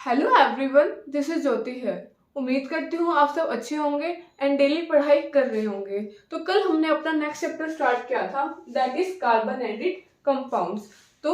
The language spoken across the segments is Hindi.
हेलो एवरीवन, दिस इज ज्योति है। उम्मीद करती हूँ आप सब अच्छे होंगे एंड डेली पढ़ाई कर रहे होंगे। तो कल हमने अपना नेक्स्ट चैप्टर स्टार्ट किया था, that is carbon and it compounds. तो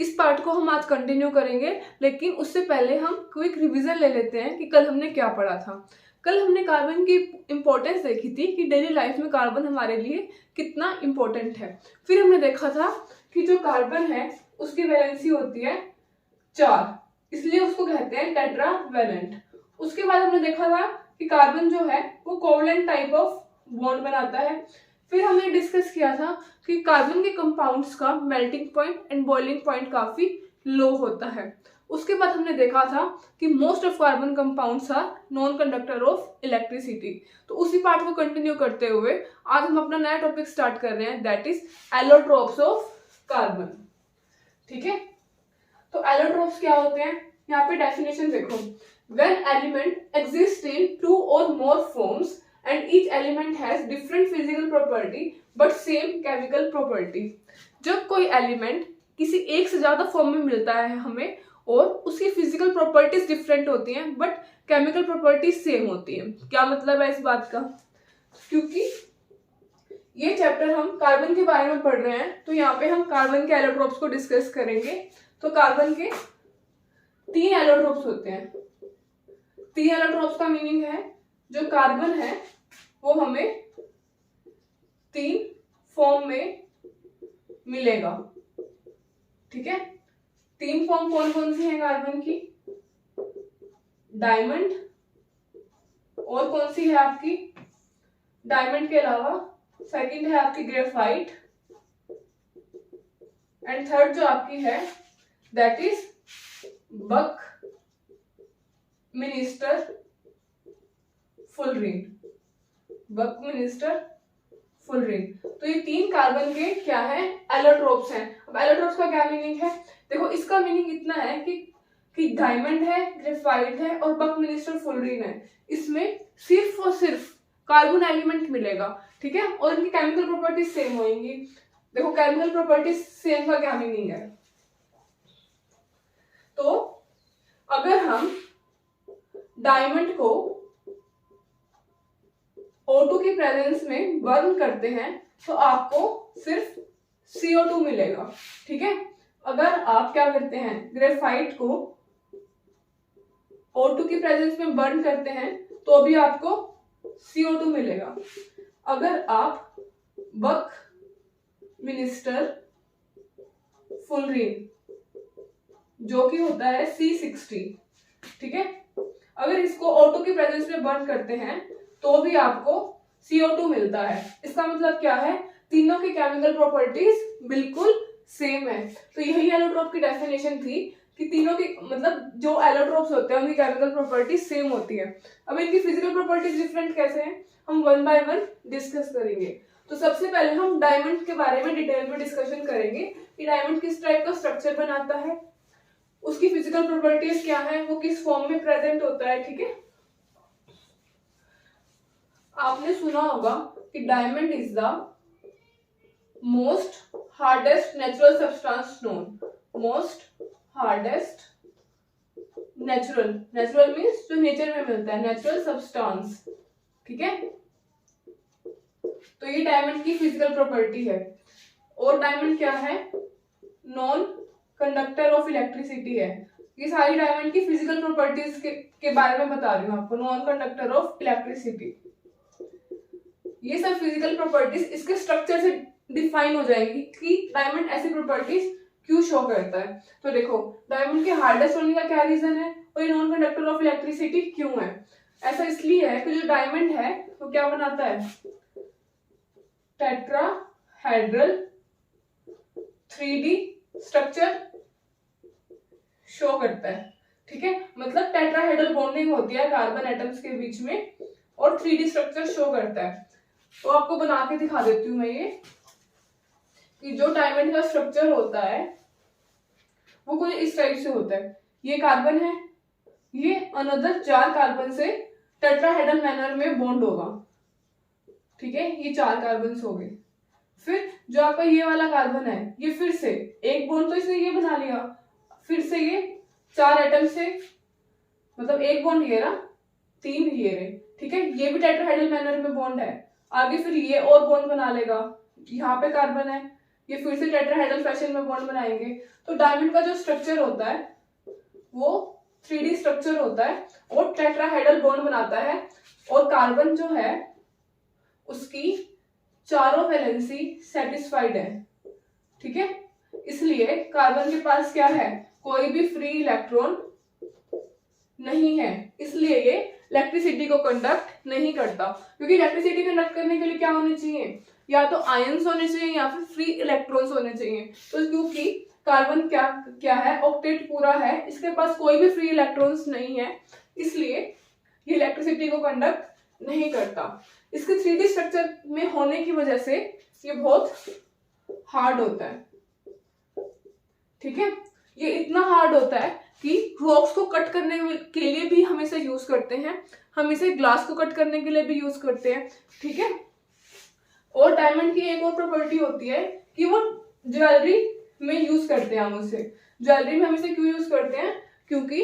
इस पार्ट को हम आज कंटिन्यू करेंगे, लेकिन उससे पहले हम क्विक रिवीजन ले लेते हैं कि कल हमने क्या पढ़ा था। कल हमने कार्बन की इम्पोर्टेंस देखी थी कि डेली लाइफ में कार्बन हमारे लिए कितना इम्पोर्टेंट है। फिर हमने देखा था कि जो कार्बन है उसकी वैलेंसी होती है 4, इसलिए उसको कहते हैं टेट्रावैलेंट। उसके बाद हमने देखा था कि कार्बन जो है वो कोवलेंट टाइप ऑफ बॉन्ड बनाता है। फिर हमने डिस्कस किया था कि कार्बन के कंपाउंड्स का melting point and boiling point काफी लो होता है। उसके बाद हमने देखा था कि most of carbon compounds are non conductor of electricity. तो उसी पार्ट को कंटिन्यू करते हुए आज हम अपना नया टॉपिक स्टार्ट कर रहे हैं, that is allotropes of carbon. ठीक है, तो एलोट्रोप्स क्या होते हैं, यहाँ पे डेफिनेशन देखो। When element exists in 2 or more forms and each element has different physical property but same chemical property। जब कोई एलिमेंट किसी एक से ज्यादा फॉर्म में मिलता है हमें और उसकी फिजिकल प्रॉपर्टीज डिफरेंट होती हैं बट केमिकल प्रॉपर्टीज सेम होती हैं। क्या मतलब है इस बात का? क्योंकि ये चैप्टर हम कार्बन के बारे में पढ़ रहे हैं, तो यहाँ पे हम कार्बन के एलोट्रोप्स को डिस्कस करेंगे। तो कार्बन के 3 एलोट्रोप्स होते हैं। 3 एलोट्रोप्स का मीनिंग है जो कार्बन है वो हमें 3 फॉर्म में मिलेगा। ठीक है, 3 फॉर्म कौन कौन सी है कार्बन की? डायमंड, और कौन सी है आपकी? डायमंड के अलावा सेकंड है आपकी ग्रेफाइट, एंड थर्ड जो आपकी है that is buckminsterfullerene. Buckminsterfullerene. तो ये 3 कार्बन के क्या है? एलोट्रोप्स हैं। अब एलोट्रोप्स का क्या मीनिंग है? देखो, इसका मीनिंग इतना है कि डायमंड है, ग्रेफाइट है और बक मिनिस्टर फुलरिन है। इसमें सिर्फ और सिर्फ कार्बन एलिमेंट मिलेगा। ठीक है, और इनकी केमिकल प्रॉपर्टीज सेम होंगी। देखो, केमिकल प्रॉपर्टीज सेम का क्या मीनिंग है? तो अगर हम डायमंड को O2 की प्रेजेंस में बर्न करते हैं तो आपको सिर्फ CO2 मिलेगा। ठीक है, अगर आप क्या करते हैं, ग्रेफाइट को O2 की प्रेजेंस में बर्न करते हैं तो भी आपको CO2 मिलेगा। अगर आप बक मिनिस्टर फुलरिन जो कि होता है C60, ठीक है, अगर इसको O2 की प्रेजेंस में बर्न करते हैं तो भी आपको CO2 मिलता है। इसका मतलब क्या है? तीनों की केमिकल प्रॉपर्टीज बिल्कुल सेम है। तो यही एलोट्रोप की डेफिनेशन थी कि तीनों की मतलब जो एलोट्रोप्स होते हैं उनकी केमिकल प्रॉपर्टीज सेम होती है। अब इनकी फिजिकल प्रॉपर्टीज डिफरेंट कैसे हैं, हम वन बाय वन डिस्कस करेंगे। तो सबसे पहले हम डायमंड के बारे में डिटेल में डिस्कशन करेंगे कि डायमंड किस टाइप का स्ट्रक्चर बनाता है, उसकी फिजिकल प्रॉपर्टीज क्या है, वो किस फॉर्म में प्रेजेंट होता है। ठीक है, आपने सुना होगा कि diamond is the most hardest natural substance known. Most hardest natural means जो नेचर में मिलता है, नेचुरल सब्सटेंस। ठीक है, तो ये डायमंड की फिजिकल प्रॉपर्टी है। और डायमंड क्या है? नॉन कंडक्टर ऑफ इलेक्ट्रिसिटी है। ये सारी डायमंड की फिजिकल प्रॉपर्टीज के बारे में बता रही हूँ आपको। नॉन कंडक्टर ऑफ इलेक्ट्रिसिटी, ये सब फिजिकल प्रॉपर्टीज इसके स्ट्रक्चर से डिफाइन हो जाएगी कि डायमंड ऐसी प्रॉपर्टीज क्यों शो करता है। तो देखो, डायमंड के हार्डेस्ट होने का क्या रीजन है और ये नॉन कंडक्टर ऑफ इलेक्ट्रिसिटी क्यों है? ऐसा इसलिए है कि जो डायमंड है वो क्या बनाता है? टेट्राहेड्रल 3D स्ट्रक्चर शो करता है। ठीक है, मतलब टेट्राहेड्रल बॉन्डिंग होती है कार्बन एटम्स के बीच में और 3D स्ट्रक्चर शो करता है। तो आपको बना के दिखा देती हूँ मैं ये कि जो डायमंड का स्ट्रक्चर होता है वो कुछ इस टाइप से होता है। ये कार्बन है, ये अनदर 4 कार्बन से टेट्राहेड्रल मैनर में बॉन्ड होगा। ठीक है, ये 4 कार्बन हो गए। फिर जो आपका ये वाला कार्बन है, ये फिर से एक बॉन्ड तो इसने ये बना लिया, फिर से ये 4 एटम से मतलब एक बॉन्ड ये रहा, 3 ये रहे, ठीक है। ये भी टेट्राहेड्रल मैनर में बॉन्ड है। आगे फिर ये और बॉन्ड बना लेगा, यहाँ पे कार्बन है, ये फिर से टेट्राहेड्रल फैशन में बॉन्ड बनाएंगे। तो डायमंड का जो स्ट्रक्चर होता है वो 3D स्ट्रक्चर होता है और टेट्राहेड्रल बॉन्ड बनाता है, और कार्बन जो है उसकी चारों वैलेंसी सेटिस्फाइड है, ठीक है। इसलिए कार्बन के पास क्या है, कोई भी फ्री इलेक्ट्रॉन नहीं है, इसलिए ये इलेक्ट्रिसिटी को कंडक्ट नहीं करता। क्योंकि इलेक्ट्रिसिटी कंडक्ट करने के लिए क्या होने चाहिए, या तो आयंस होने चाहिए या फिर फ्री इलेक्ट्रॉन्स होने चाहिए। तो क्योंकि कार्बन क्या है, ऑक्टेट पूरा है, इसके पास कोई भी फ्री इलेक्ट्रॉन्स नहीं है, इसलिए ये इलेक्ट्रिसिटी को कंडक्ट नहीं करता। इसके 3D स्ट्रक्चर में होने की वजह से ये बहुत हार्ड होता है, ठीक है। ये इतना हार्ड होता है कि रॉक्स को कट करने के लिए भी हम इसे यूज करते हैं, हम इसे ग्लास को कट करने के लिए भी यूज करते हैं, ठीक है। और डायमंड की एक और प्रॉपर्टी होती है कि वो ज्वेलरी में यूज करते हैं, हम उसे ज्वेलरी में हम इसे क्यों यूज करते हैं, क्योंकि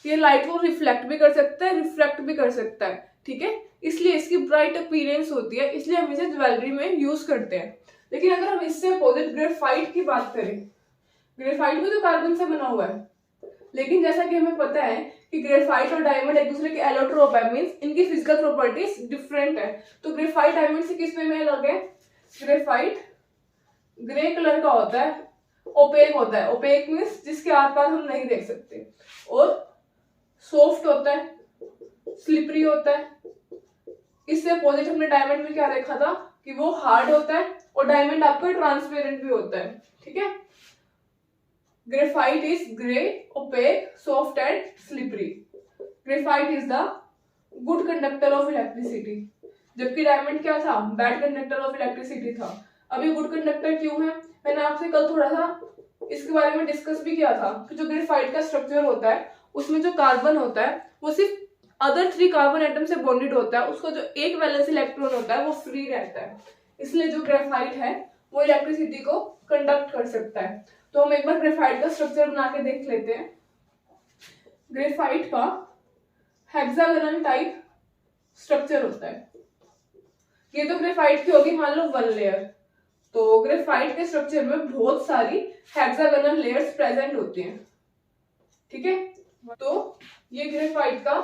ये लाइट को रिफ्लेक्ट भी कर सकता है, रिफ्लेक्ट भी कर सकता है, ठीक है। इसलिए इसकी ब्राइट अपीयरेंस होती है, इसलिए हम इसे ज्वेलरी में यूज करते हैं। लेकिन अगर हम इससे अपोजिट ग्रेफाइट की बात करें, ग्रेफाइट भी तो कार्बन से बना हुआ है, लेकिन जैसा कि हमें पता है कि ग्रेफाइट और डायमंड एक दूसरे के एलोट्रोप है, मींस इनकी फिजिकल प्रॉपर्टीज डिफरेंट है। तो ग्रेफाइट डायमंड से किस वे में अलग है, ग्रेफाइट ग्रे कलर का होता है, ओपेक होता है, ओपेक मींस जिसके आर पार हम नहीं देख सकते, और सॉफ्ट होता है, स्लिपरी होता है। इससे अपोजिट हमने डायमंड में क्या देखा था कि वो हार्ड होता है, और डायमंड आपका ट्रांसपेरेंट भी होता है, ठीक है। Graphite is grey, opaque, soft and slippery. Graphite is the good conductor of electricity. जबकि डायमंड क्या था, बैड कंडक्टर ऑफ इलेक्ट्रिसिटी था। अभी गुड कंडक्टर क्यों है, मैंने आपसे कल थोड़ा सा इसके बारे में डिस्कस भी किया था कि जो ग्रेफाइट का स्ट्रक्चर होता है उसमें जो कार्बन होता है वो सिर्फ अदर 3 कार्बन एटम से बॉन्डेड होता है, उसका जो एक वैलेंस इलेक्ट्रॉन होता है वो फ्री रहता है। इसलिए जो ग्रेफाइट है वो इलेक्ट्रिसिटी को कंडक्ट कर सकता है। तो हम एक बार ग्रेफाइट का स्ट्रक्चर बना के देख लेते हैं। ग्रेफाइट का हेक्सागोनल टाइप स्ट्रक्चर होता है। ये तो ग्रेफाइट की होगी मान लो 1 लेयर, तो ग्रेफाइट के स्ट्रक्चर में बहुत सारी हेक्सागोनल लेयर्स प्रेजेंट होती हैं, ठीक है। तो ये ग्रेफाइट का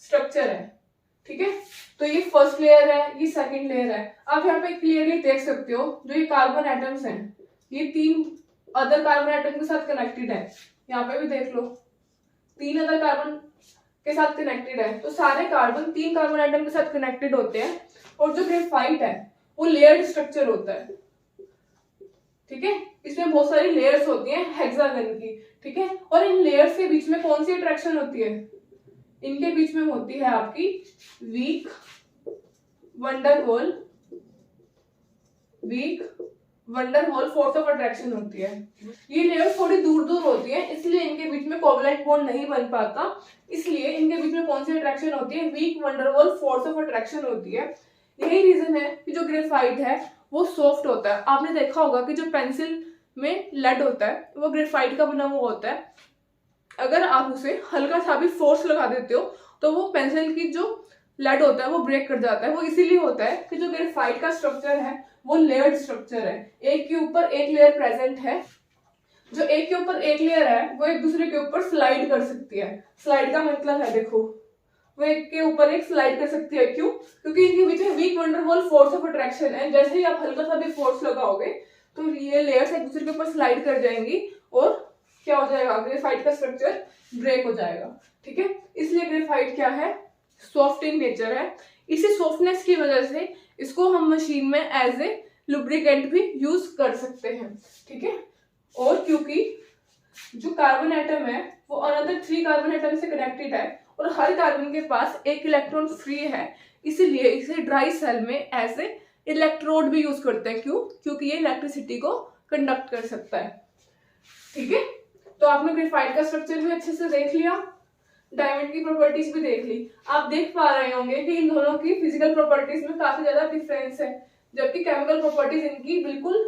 स्ट्रक्चर है, ठीक है। तो ये फर्स्ट लेयर है, ये सेकंड लेयर है। आप यहाँ पे क्लियरली देख सकते हो जो ये कार्बन एटम्स हैं ये 3 अदर कार्बन एटम के साथ कनेक्टेड है। यहाँ पे भी देख लो 3 अदर कार्बन के साथ कनेक्टेड है। तो सारे कार्बन 3 कार्बन एटम के साथ कनेक्टेड होते हैं, और जो ग्रेफाइट है वो लेयर्ड स्ट्रक्चर होता है, ठीक है। इसमें बहुत सारी लेयर्स होती हैं हेक्सागन की, ठीक है। और इन लेयर्स के बीच में कौन सी अट्रैक्शन होती है, इनके बीच में होती है आपकी weak van der Waals force of attraction होती है। ये लेयर्स थोड़ी दूर दूर होती है, इसलिए इनके बीच में कोवलेंट बॉन्ड नहीं बन पाता, इसलिए इनके बीच में कौन सी अट्रैक्शन होती है, weak van der Waals force of attraction होती है। यही रीजन है कि जो ग्रेफाइट है वो सॉफ्ट होता है। आपने देखा होगा कि जो पेंसिल में लेड होता है वो ग्रेफाइट का बना हुआ होता है। अगर आप उसे हल्का सा भी फोर्स लगा देते हो तो वो पेंसिल की जो लेड होता है वो ब्रेक कर जाता है। वो इसीलिए होता है कि जो ग्रेफाइट का स्ट्रक्चर है वो लेयर्ड स्ट्रक्चर है, एक के ऊपर एक लेयर प्रेजेंट है। जो एक के ऊपर एक लेयर है वो एक दूसरे के ऊपर स्लाइड कर सकती है। स्लाइड का मतलब है, देखो वो एक के ऊपर एक स्लाइड कर सकती है। क्यों? क्योंकि इनके बीच में weak van der Waals force of attraction है। जैसे ही आप हल्का सा भी फोर्स लगाओगे तो ये लेयर्स एक दूसरे के ऊपर स्लाइड कर जाएंगी और क्या हो जाएगा, ग्रेफाइट का स्ट्रक्चर ब्रेक हो जाएगा, ठीक है। इसलिए ग्रेफाइट क्या है, सॉफ्ट इन नेचर है। इसी सॉफ्टनेस की वजह से इसको हम मशीन में एज ए लुब्रिकेंट भी यूज कर सकते हैं, ठीक है। और क्योंकि जो कार्बन एटम है वो अनदर 3 कार्बन एटम से कनेक्टेड है और हर कार्बन के पास एक इलेक्ट्रॉन फ्री है, इसीलिए इसे ड्राई सेल में एज ए इलेक्ट्रोड भी यूज करते हैं। क्यों? क्योंकि ये इलेक्ट्रिसिटी को कंडक्ट कर सकता है, ठीक है। तो आपने ग्रेफाइट का स्ट्रक्चर भी अच्छे से देख लिया, डायमंड की प्रॉपर्टीज भी देख ली। आप देख पा रहे होंगे कि इन दोनों की फिजिकल प्रॉपर्टीज में काफी ज्यादा डिफरेंस है, जबकि केमिकल प्रॉपर्टीज इनकी बिल्कुल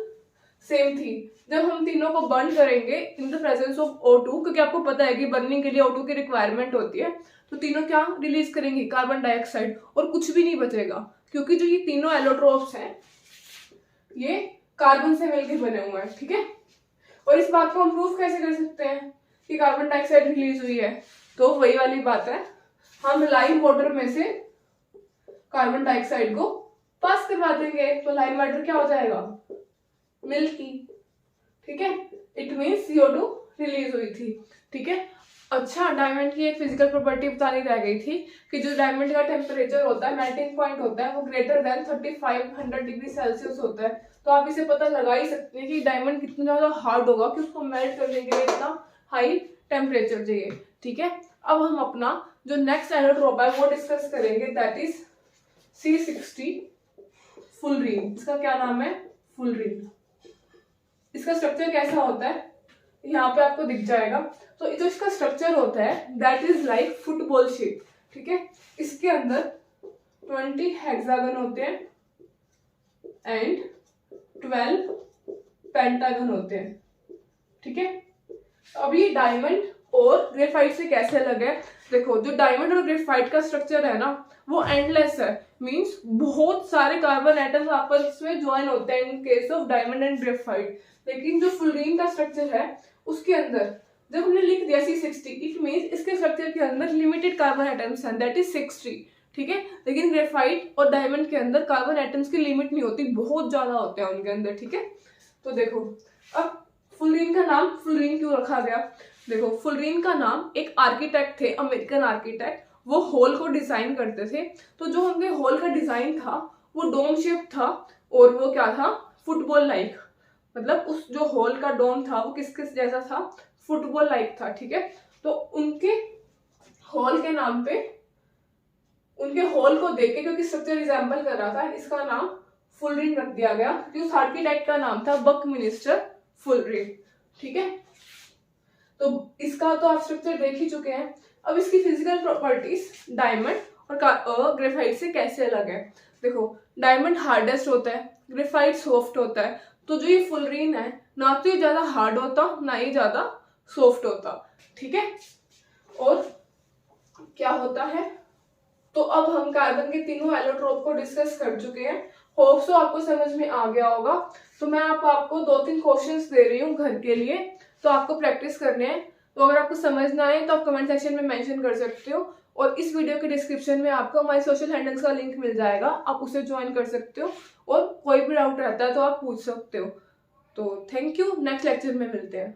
सेम थी। जब हम तीनों को बर्न करेंगे in the presence of O2, क्योंकि आपको पता है कि बर्निंग के लिए O2 की रिक्वायरमेंट होती है, तो तीनों क्या रिलीज करेंगे, कार्बन डाइऑक्साइड, और कुछ भी नहीं बचेगा, क्योंकि जो ये तीनों एलोट्रोप्स हैं ये कार्बन से मिलकर बने हुए हैं, ठीक है। और इस बात को हम प्रूफ कैसे कर सकते हैं कि कार्बन डाइऑक्साइड रिलीज हुई है, तो वही वाली बात है, हम लाइम वाटर में से कार्बन डाइऑक्साइड को पास करवा देंगे, तो लाइम वाटर क्या हो जाएगा, मिल्की, ठीक है। इट मीन्स CO2 रिलीज हुई थी, ठीक है। अच्छा, डायमंड की एक फिजिकल प्रॉपर्टी बतानी रह गई थी कि जो डायमंड का टेम्परेचर होता है, मेल्टिंग पॉइंट होता है, वो ग्रेटर देन 3500 डिग्री सेल्सियस होता है। तो आप इसे पता लगा ही सकते हैं कि डायमंड कितना ज्यादा हार्ड होगा कि उसको मेल्ट करने के लिए इतना हाई टेम्परेचर चाहिए, ठीक है। अब हम अपना जो नेक्स्ट एलोट्रोप है वो डिस्कस करेंगे, दैट इज C60 फुलरीन। इसका क्या नाम है, फुलरीन। इसका स्ट्रक्चर कैसा होता है, यहाँ पे आपको दिख जाएगा। तो जो इसका स्ट्रक्चर होता है that is like football shape, ठीक है। इसके अंदर 20 हेक्सागन होते हैं एंड 12 पेंटागन होते हैं, ठीक है। अब ये डायमंड और ग्रेफाइट से कैसे अलग है, देखो जो डायमंड और ग्रेफाइट का स्ट्रक्चर है ना वो एंडलेस है, मींस बहुत सारे कार्बन एटम्स आपस में ज्वाइन होते हैं in case of diamond and graphite. लेकिन जो फुलरीन का स्ट्रक्चर है उसके अंदर जब हमने लिख दिया C60, इट मींस इसके स्ट्रक्चर के अंदर लिमिटेड कार्बन एटम्स हैं, दैट इज 60, ठीक है। लेकिन ग्रेफाइट और डायमंड के अंदर कार्बन एटम्स की लिमिट नहीं होती, बहुत ज्यादा होते हैं उनके अंदर, ठीक है। तो देखो अब फुलरीन का नाम फुलरीन क्यों रखा गया, देखो फुलरीन का नाम एक आर्किटेक्ट थे, अमेरिकन आर्किटेक्ट, वो होल को डिजाइन करते थे। तो जो उनके होल का डिजाइन था वो डोम शेप था, और वो क्या था, फुटबॉल लाइक, मतलब उस जो होल का डोम था वो किस किस जैसा था, फुटबॉल लाइक था, ठीक है। तो उनके होल के नाम पे, उनके होल को देख के क्योंकि स्ट्रक्चर रिजेंबल कर रहा था, इसका नाम फुलरीन रख दिया गया, क्योंकि उस आर्किटेक्ट का नाम था बकमिनिस्टर फुलरीन, ठीक है। तो इसका तो आप स्ट्रक्चर देख ही चुके हैं। अब इसकी फिजिकल प्रॉपर्टीज डायमंड और ग्रेफाइट से कैसे अलग है, देखो डायमंड हार्डेस्ट होता है, ग्रेफाइट सॉफ्ट होता है। तो जो ये फुलरीन है ना तो ये ज्यादा हार्ड होता ना ही ज्यादा सॉफ्ट होता, ठीक है। और क्या होता है, तो अब हम कार्बन के तीनों एलोट्रोप को डिस्कस कर चुके हैं, होप सो आपको समझ में आ गया होगा। तो मैं आपको 2-3 क्वेश्चंस दे रही हूँ घर के लिए, तो आपको प्रैक्टिस करने हैं। तो अगर आपको समझ ना आए तो आप कमेंट सेक्शन में मेंशन कर सकते हो, और इस वीडियो के डिस्क्रिप्शन में आपको हमारे सोशल हैंडल्स का लिंक मिल जाएगा, आप उसे ज्वाइन कर सकते हो, और कोई भी डाउट रहता है तो आप पूछ सकते हो। तो थैंक यू, नेक्स्ट लेक्चर में मिलते हैं।